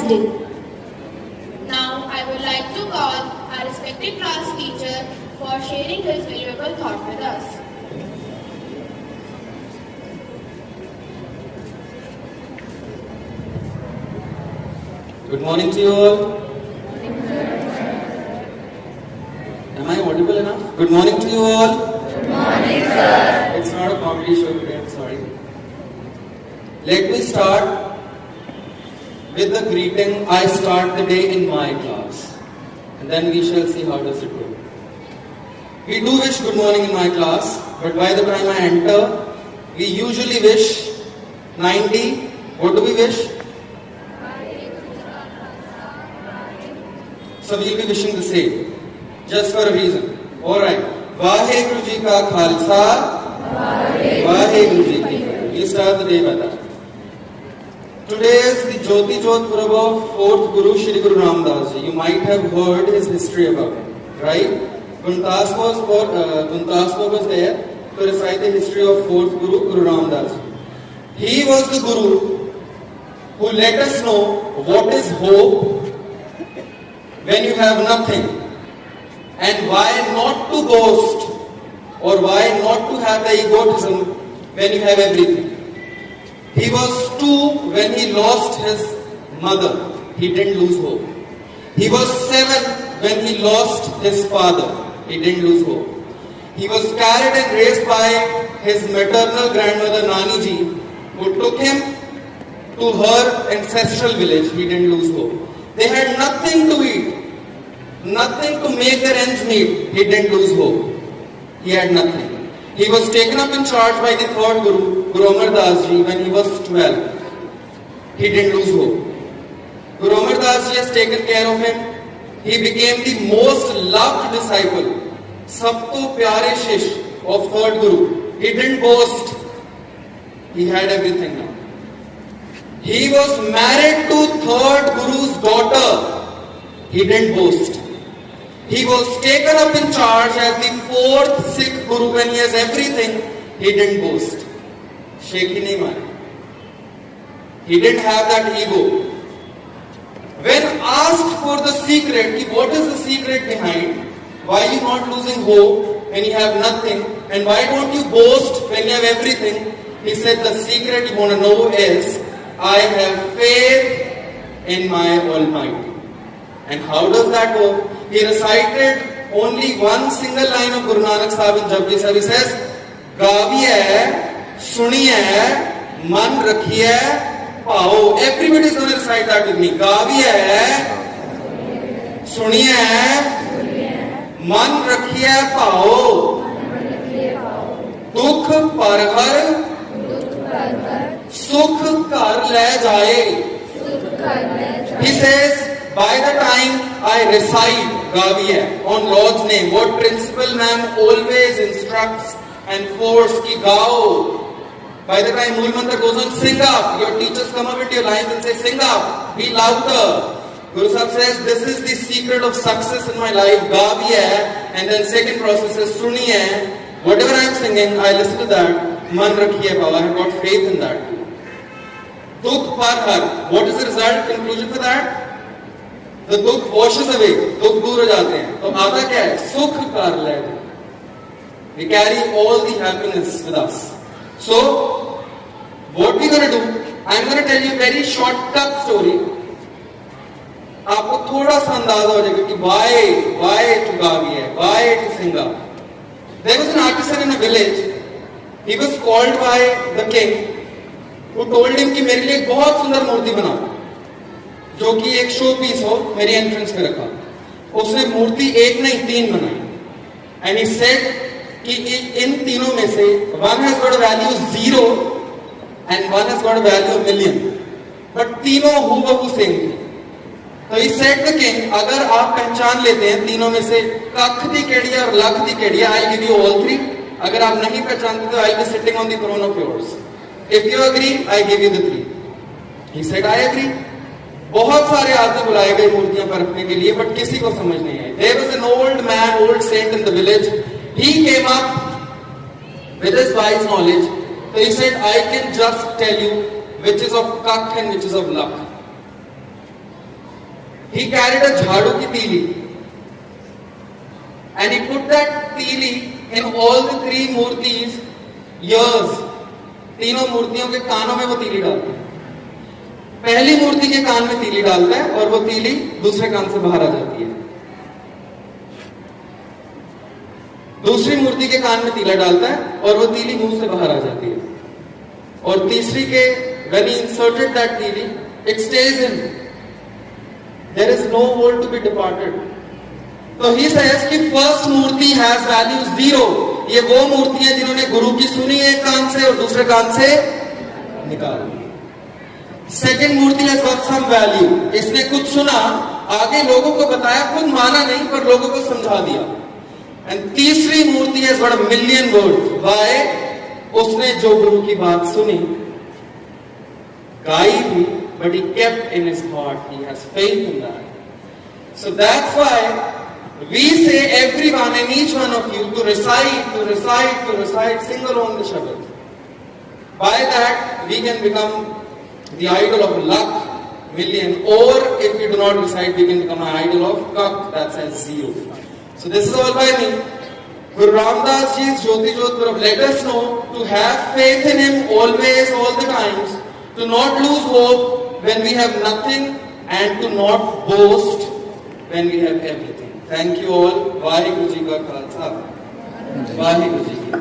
Day. Now, I would like to call our respected class teacher for sharing his valuable thought with us. Good morning to you all. Am I audible enough? Good morning to you all. Good morning, sir. It's not a comedy show today, I'm sorry. Let me start with the greeting. I start the day in my class. And then we shall see how does it go. We do wish good morning in my class, but by the time I enter, we usually wish 90. What do we wish? So we'll be wishing the same, just for a reason. Alright. Vaheguru Ji ka Khalsa, Vaheguru Ji ki Fateh. We start the day by that. Today is the Jyoti Jyot Purab of 4th Guru Shri Guru Ram Das Ji. You might have heard his history about him, right? Kuntas was there to recite the history of 4th Guru, Guru Ram Das Ji. He was the Guru who let us know what is hope when you have nothing, and why not to boast, or why not to have the egotism when you have everything. He was 2 when he lost his mother. He didn't lose hope. He was 7 when he lost his father. He didn't lose hope. He was carried and raised by his maternal grandmother Nani Ji, who took him to her ancestral village. He didn't lose hope. They had nothing to eat, nothing to make their ends meet. He didn't lose hope. He had nothing. He was taken up in charge by the 3rd Guru, Guru Amar Das Ji, when he was 12. He didn't lose hope. Guru Amar Das Ji has taken care of him. He became the most loved disciple, Sabto Pyare Shish of 3rd Guru. He didn't boast. He had everything now. He was married to 3rd Guru's daughter. He didn't boast. He was taken up in charge as the 4th Sikh Guru when he has everything. He didn't boast. Shaky nahi mari. He didn't have that ego. When asked for the secret, what is the secret behind why you not losing hope when you have nothing, and why don't you boast when you have everything? He said the secret you want to know is, I have faith in my Almighty. And how does that work? He recited only one single line of Guru Nanak Sahib in Japji Sahib. He says, Gaviye, Suniye, Man Rakhiye, Pao. Everybody is going to recite that with me. Gaviye, Suniye, Man Rakhiye, Pao. Dukh Parhar, Sukh Kar Le Jaye. He says, by the time I recite Gaviya on Lord's name, what principal ma'am always instructs and force ki gao. By the time Mool Mantra goes on, sing up. Your teachers come up with your lines and say, sing up, be louder. Guru Sahib says, this is the secret of success in my life, Gaviya. And then second process is Suniye. Whatever I am singing, I listen to that. Man rakhiye Baba, I have got faith in that. Dukh Parhar. What is the result, conclusion for that? The dukh washes away, dukh dur ho jate hain. So aata kya hai? Sukh kar le. We carry all the happiness with us. So, what we going to do? I am going to tell you a very shortcut story. आपको थोड़ा सा अंदाजा हो जाएगा कि why to Gaviya, why to Singa. There was an artisan in a village. He was called by the king, who told him कि मेरे लिए एक बहुत सुंदर मूर्ति बनाओ, जो कि एक शो पीस हो, मेरी एंट्रेंस पे रखा. उसने मूर्ति एक नहीं 3 बनाई. And he said कि इन तीनों में से one has got a value 0 and one has got a value of million. But तीनों हूबहू सेम थी. So he said the king, अगर आप पहचान लेते हैं तीनों में से कख दी केड़ी और लख दी केड़ी, I'll give you all 3. अगर आप नहीं पहचानते तो I'll be sitting on the throne of yours. If you agree, I give you the 3. He said, I agree. बहुत सारे आदमी बुलाए गए मूर्तियां पर रखने के लिए, बट किसी को समझ नहीं आई. There was an old man, old saint in the village. He came up with his wise knowledge. So he said, I can just tell you which is of kak and which is of luck. he carried a jhadu ki teeli and he put that teeli in all the three murtis ears. तीनों मूर्तियों के कानों में वो तीली डालता है. पहली मूर्ति के कान में तीली डालता है और वो तीली दूसरे कान से बाहर आ जाती है. दूसरी मूर्ति के कान में तीला डालता है और वो तीली मुंह से बाहर आ जाती है. और तीसरी के when he inserted that tili, it stays in. There is no hole to be departed. So he says कि first मूर्ति has value 0. ये वो मूर्ति है जिन्होंने गुरु की सुनी एक कान से और दूसरे कान से निकाल. सेकेंड मूर्ति has got some value. इसने कुछ सुना, आगे लोगों को बताया, खुद माना नहीं पर लोगों को समझा दिया. एंड तीसरी मूर्ति has got a million words. Why? उसने जो गुरु की बात सुनी, गाई भी, but he kept in his heart. He has faith in that. So that's why we say everyone and each one of you to recite, sing along the Shabad. By that we can become the idol of luck, million, or if we do not recite, we can become an idol of kak, that says 0. So this is all by me. Guru Ramdas Ji's Jyoti Jodhpur, let us know to have faith in him always, all the times, to not lose hope when we have nothing, and to not boast when we have everything. Thank you all. Vaheguru Ji Ka Khalsa, Vaheguru Ji Ki